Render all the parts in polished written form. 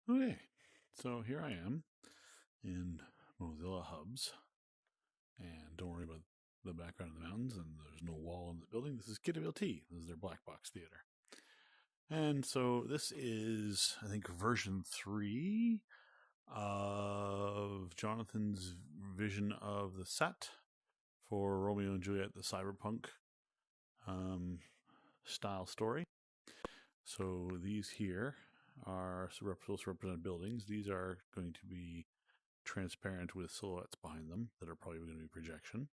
Okay, so here I am in Mozilla Hubs, and don't worry about the background of the mountains, and there's no wall in the building. This is KWLT. This is their black box theater. And so this is, I think, version 3 of Jonathan's vision of the set for Romeo and Juliet, the cyberpunk style story. So these here are supposed to represent buildings. These are going to be transparent with silhouettes behind them that are probably going to be projection.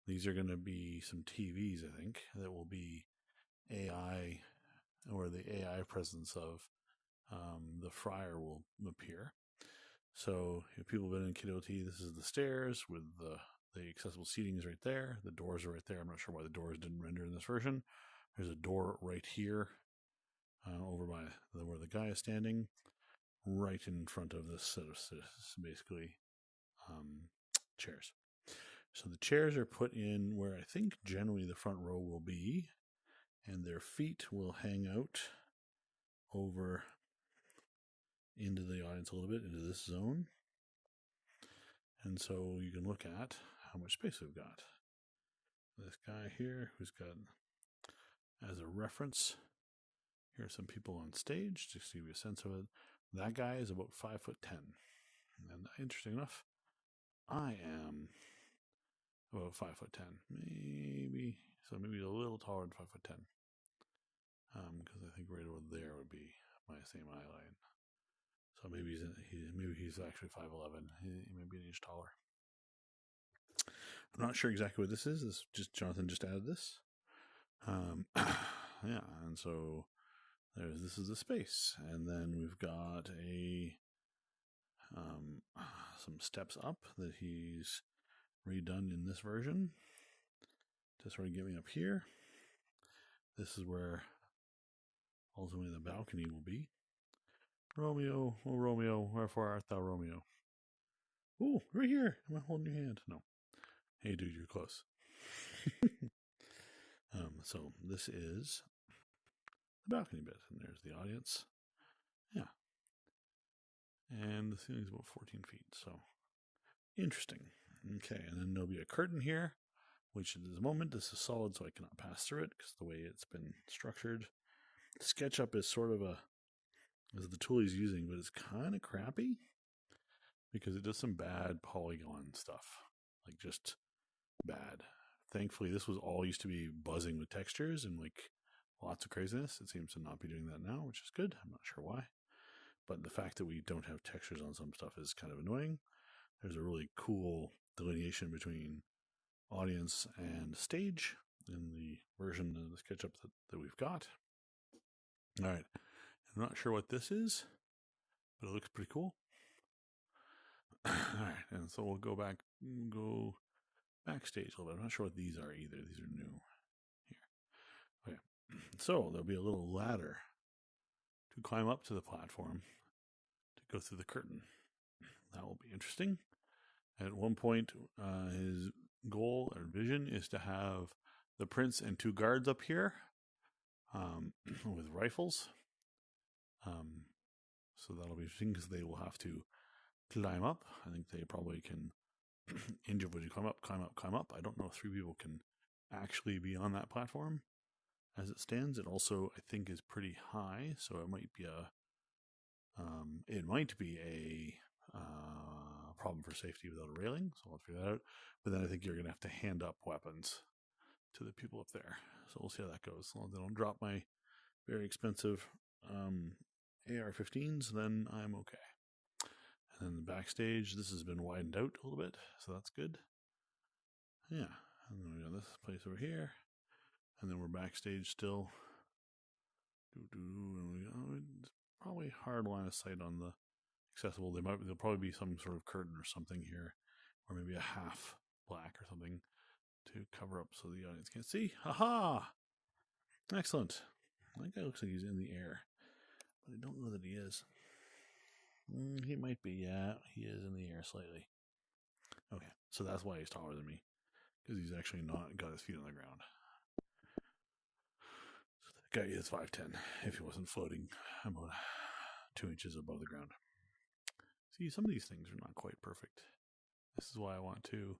These are going to be some TVs, I think, that will be AI, or the AI presence of the friar will appear. So if people have been in KWLT, this is the stairs with the accessible seating is right there. The doors are right there. I'm not sure why the doors didn't render in this version. There's a door right here over by where the guy is standing, right in front of this set of basically chairs. So the chairs are put in where I think generally the front row will be, and their feet will hang out over into the audience a little bit, into this zone. And so you can look at how much space we've got. This guy here, who's got, as a reference, here are some people on stage, just to give you a sense of it. That guy is about 5'10". And interesting enough, I am about 5'10", maybe a little taller than 5'10", because I think right over there would be my same eye line. So maybe he's actually 5'11". He may be an inch taller. I'm not sure exactly what this is. This just Jonathan just added this. Yeah, and so this is the space, and then we've got some steps up that he's redone in this version to sort of get me up here. This is where ultimately the balcony will be. Romeo, oh Romeo, wherefore art thou Romeo? Ooh, right here. Am I holding your hand? No. Hey, dude, you're close. So this is the balcony bit, and there's the audience. Yeah. And the ceiling's about 14 feet, so interesting. Okay, and then there'll be a curtain here, which at the moment this is solid, so I cannot pass through it because the way it's been structured. SketchUp is sort of is the tool he's using, but it's kind of crappy because it does some bad polygon stuff, like just bad. Thankfully, this was all used to be buzzing with textures and like lots of craziness. It seems to not be doing that now, which is good. I'm not sure why. But the fact that we don't have textures on some stuff is kind of annoying. There's a really cool delineation between audience and stage in the version of the SketchUp that we've got. All right. I'm not sure what this is, but it looks pretty cool. All right. And so we'll go backstage a little bit. I'm not sure what these are either. These are new here. Okay. So there'll be a little ladder to climb up to the platform to go through the curtain. That will be interesting. At one point, his goal or vision is to have the prince and 2 guards up here with rifles. So that'll be interesting because they will have to climb up. I think they probably can individually climb up. I don't know if 3 people can actually be on that platform as it stands. It also, I think, is pretty high, so it might be a problem for safety without a railing. So I'll figure that out. But then I think you're going to have to hand up weapons to the people up there. So we'll see how that goes. As long as I don't drop my very expensive AR-15s, then I'm okay. And then the backstage, this has been widened out a little bit, so that's good. Yeah, and then we got this place over here, and then we're backstage still. And it's probably hard line of sight on the accessible. There'll probably be some sort of curtain or something here, or maybe a half black or something to cover up so the audience can't see. Haha! Excellent. That guy looks like he's in the air, but I don't know that he is. He might be, yeah. He is in the air slightly. Okay, so that's why he's taller than me, because he's actually not got his feet on the ground. So that guy is 5'10", if he wasn't floating about 2 inches above the ground. See, some of these things are not quite perfect. This is why I want to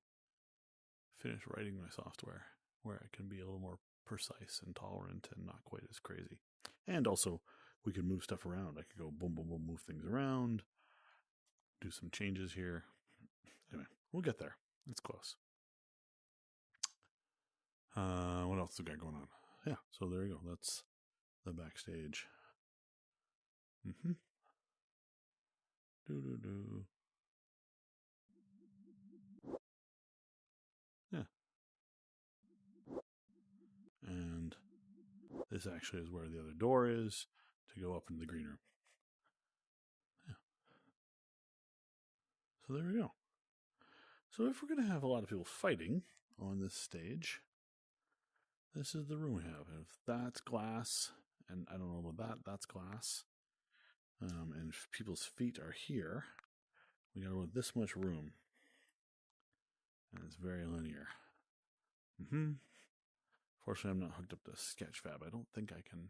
finish writing my software where I can be a little more precise and tolerant and not quite as crazy. And also, we can move stuff around. I could go boom, boom, boom, move things around, do some changes here. Anyway, we'll get there. It's close. What else we got going on? Yeah, so there you go. That's the backstage. Do. Yeah. And this actually is where the other door is to go up into the green room. Yeah. So there we go. So if we're going to have a lot of people fighting on this stage, this is the room we have. If that's glass, and I don't know about that, that's glass. And if people's feet are here, we got about this much room. And it's very linear. Fortunately, I'm not hooked up to Sketchfab. I don't think I can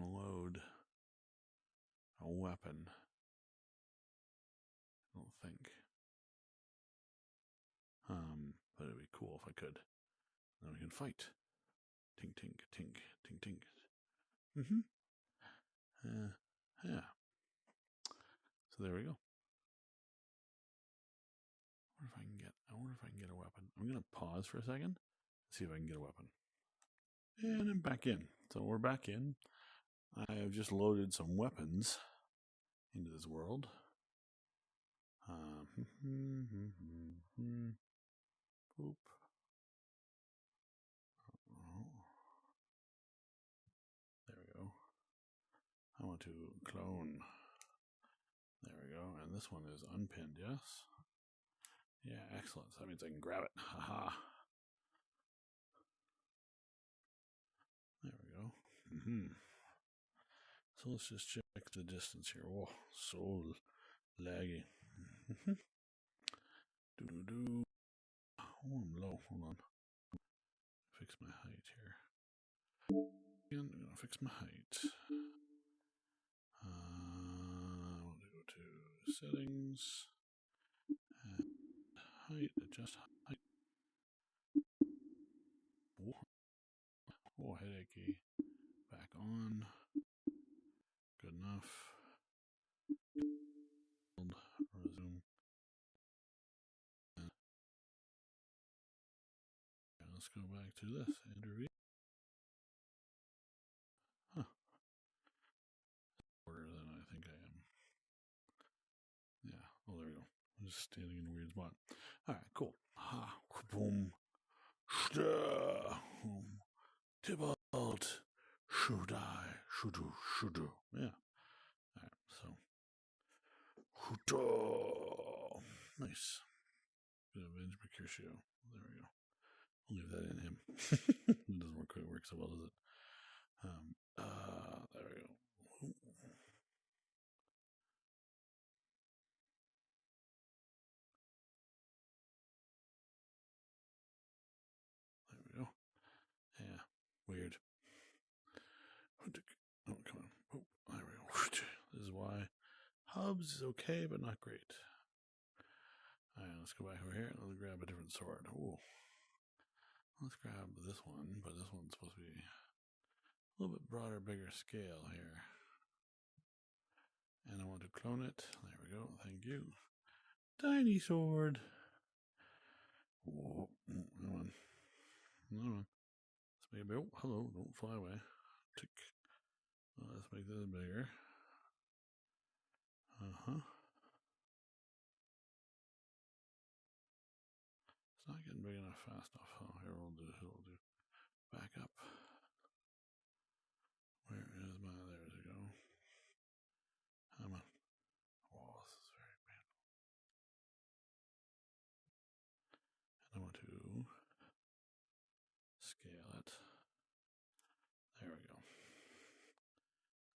load a weapon. I don't think. But it'd be cool if I could. Then we can fight. Tink, tink, tink, tink, tink. Yeah. So there we go. I wonder if I can get a weapon. I'm gonna pause for a second, see if I can get a weapon. And I'm back in. So we're back in. I have just loaded some weapons into this world. Boop. There we go. I want to clone. There we go. And this one is unpinned, yes? Yeah, excellent. So that means I can grab it. Haha. There we go. So let's just check the distance here. Oh, so laggy. Do. Oh, I'm low. Hold on. Fix my height here. Again, I'm gonna fix my height. I want to go to settings and height. Adjust height. Oh, headachy. Back on. Good enough. Resume. And let's go back to this. Interview. Huh. Order than I think I am. Yeah. Oh, there we go. I'm just standing in a weird spot. All right. Cool. Ha. Boom. Tybalt. Shudu. Yeah. All right. So. Nice. Bit of Vince Mercutio. There we go. I'll leave that in him. It doesn't quite work so well, does it? There we go. There we go. Yeah. Weird. Oh, come on. Oh, there we go. This is why Hubs is okay, but not great. All right, let's go back over here and let's grab a different sword. Ooh. Let's grab this one, but this one's supposed to be a little bit broader, bigger scale here. And I want to clone it. There we go. Thank you. Tiny sword. Whoa. Come on. Let's make it. Oh, hello. Don't fly away. Tick. Let's make this bigger. It's not getting big enough fast enough. Oh, here we'll do. Back up. Where is my? There we go. Come on. Oh, this is very painful. And I want to scale it. There we go.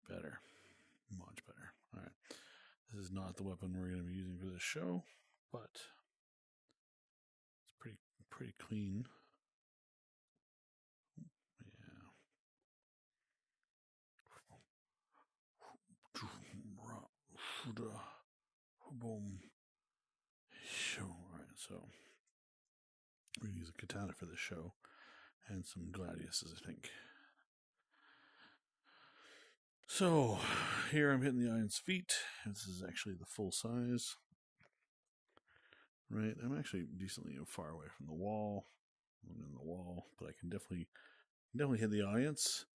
Better. Much better. All right. This is not the weapon we're going to be using for this show, but it's pretty clean. Yeah. Boom. Alright, so we're gonna use a katana for this show. And some gladiuses, I think. So, here I'm hitting the Ion's feet. This is actually the full size. Right, I'm actually decently far away from the wall. I'm in the wall, but I can definitely hit the audience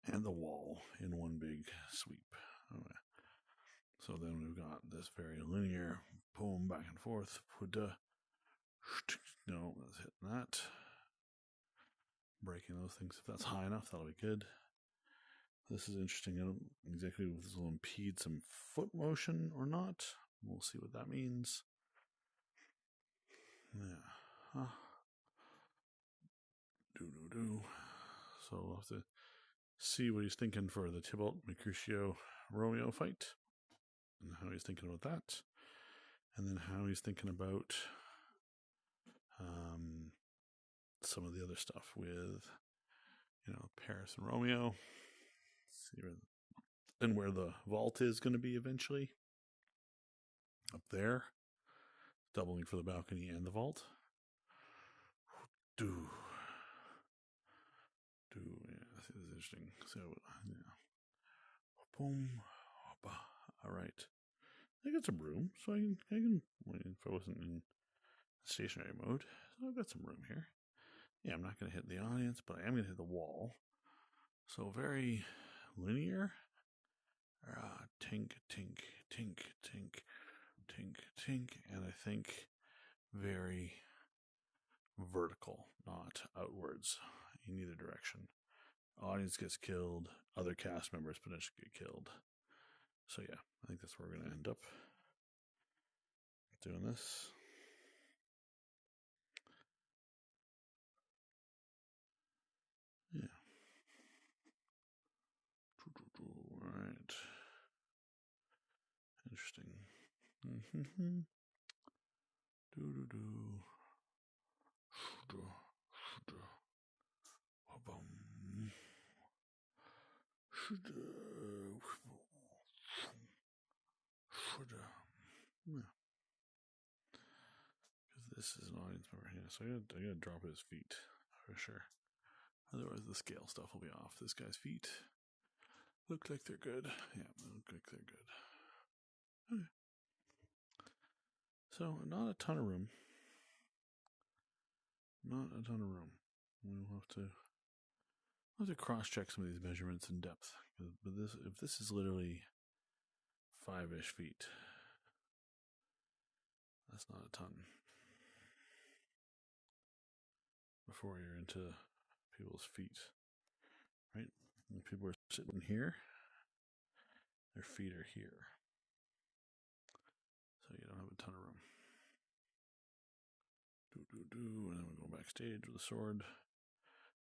and the wall in one big sweep. Okay. So then we've got this very linear boom back and forth. No, let's hit that. Breaking those things. If that's high enough, that'll be good. This is interesting. I don't exactly if this will impede some foot motion or not. We'll see what that means. Yeah. So we'll have to see what he's thinking for the Tybalt Mercutio Romeo fight. And how he's thinking about that. And then how he's thinking about some of the other stuff with, Paris and Romeo. See where the vault is going to be eventually. Up there. Doubling for the balcony and the vault. Yeah, this is interesting. So, yeah. Boom. Alright. I got some room, so I can, if I wasn't in stationary mode, so I've got some room here. Yeah, I'm not going to hit the audience, but I am going to hit the wall. So very linear. Tink, tink, tink, tink, tink, tink, and I think very vertical, not outwards in either direction. Audience gets killed, other cast members potentially get killed. So yeah, I think that's where we're going to end up doing this. Yeah. All right. Interesting. Yeah. Because this is an audience member here, so I gotta drop his feet for sure. Otherwise, the scale stuff will be off. This guy's feet look like they're good. Yeah, look like they're good. Okay. So, not a ton of room. Not a ton of room. We'll have to cross-check some of these measurements in depth. But if this is literally 5-ish feet, that's not a ton. Before you're into people's feet, right? When people are sitting here, their feet are here. So you don't have a ton of room. And then we go backstage with the sword.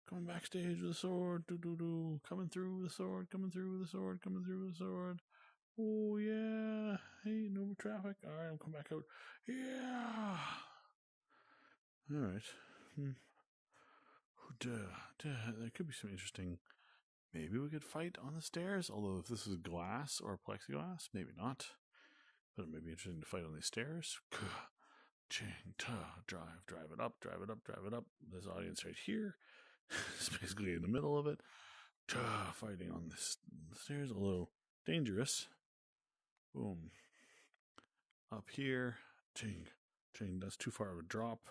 Coming backstage with the sword. Coming through with the sword. Coming through with the sword. Coming through with the sword. Oh, yeah. Hey, no traffic. All right, I'm coming back out. Yeah. All right. There could be some interesting. Maybe we could fight on the stairs. Although if this is glass or plexiglass, maybe not. But it may be interesting to fight on these stairs. Drive it up. This audience right here is basically in the middle of it. Fighting on the stairs, a little dangerous. Boom. Up here. Ching. That's too far of a drop.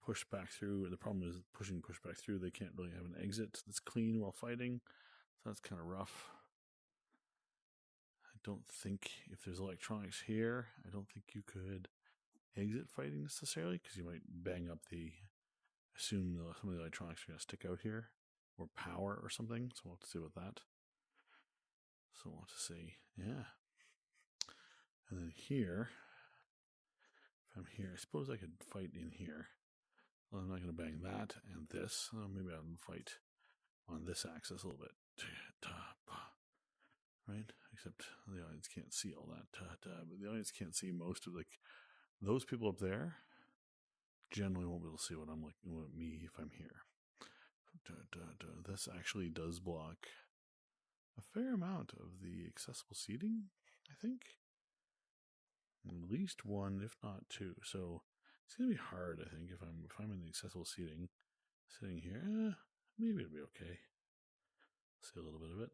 Push back through. The problem is push back through. They can't really have an exit that's clean while fighting. So that's kind of rough. I don't think if there's electronics here, I don't think you could exit fighting necessarily because you might bang up assume some of the electronics are going to stick out here or power or something. So we'll have to see about that. So we'll have to see. Yeah. And then here, if I'm here, I suppose I could fight in here. Well, I'm not going to bang that and this. Maybe I'll fight on this axis a little bit. Right? Except the audience can't see all that. But the audience can't see most of those people up there generally won't be able to see what I'm looking at me if I'm here. This actually does block a fair amount of the accessible seating, I think. At least one, if not two. So it's gonna be hard, I think, if I'm in the accessible seating, sitting here. Maybe it'll be okay. See a little bit of it.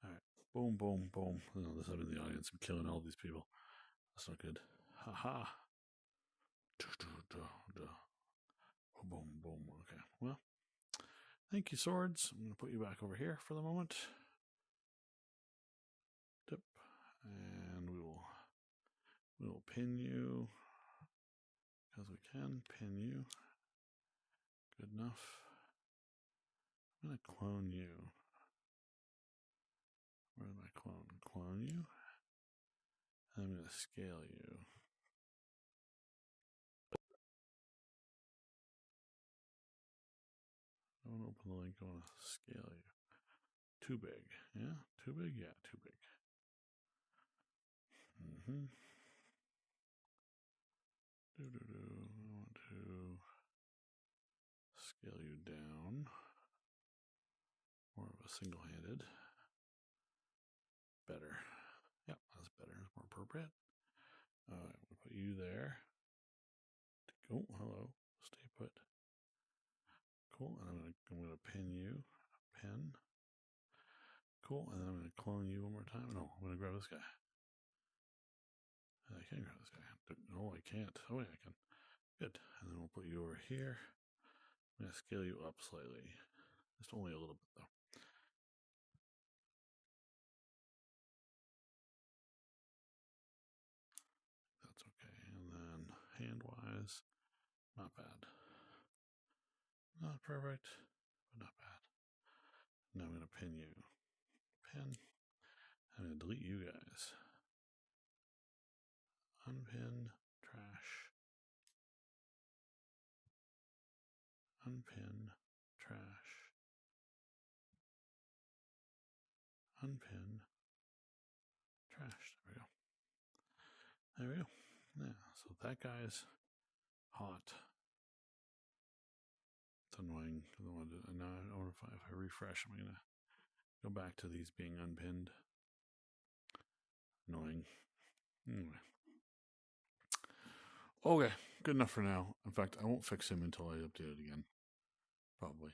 All right, boom, boom, boom. Oh, this I'm in the audience. I'm killing all these people. That's not good. Ha ha. Boom, boom. Okay. Well, thank you, swords. I'm gonna put you back over here for the moment. Dip, and we will pin you as we can. Pin you. Good enough. I'm gonna clone you. Where's my clone? Clone you. And I'm gonna scale you. I want to open the link. I want to scale you. Too big. Yeah? Too big? Yeah, too big. Mm-hmm. I want to scale you down. More of a single-handed. Better. Yep, that's better. It's more appropriate. Alright, we'll put you there. Oh, hello. Stay put. Cool. And I'm gonna pin you. Pin. Cool. And then I'm gonna clone you one more time. No, I'm gonna grab this guy. I can grab this guy. No, I can't. Oh, yeah, I can. Good. And then we'll put you over here. I'm gonna scale you up slightly. Just only a little bit though. That's okay. And then hand-wise, not bad. Not perfect, but not bad. Now I'm gonna pin you. Pin. I'm gonna delete you guys. Unpin, trash. Unpin, trash. Unpin, trash. There we go. There we go. Yeah, so that guy's hot. It's annoying. Now I wonder if I refresh, I'm gonna go back to these being unpinned. Annoying. Anyway. Okay, good enough for now. In fact, I won't fix him until I update it again. Probably.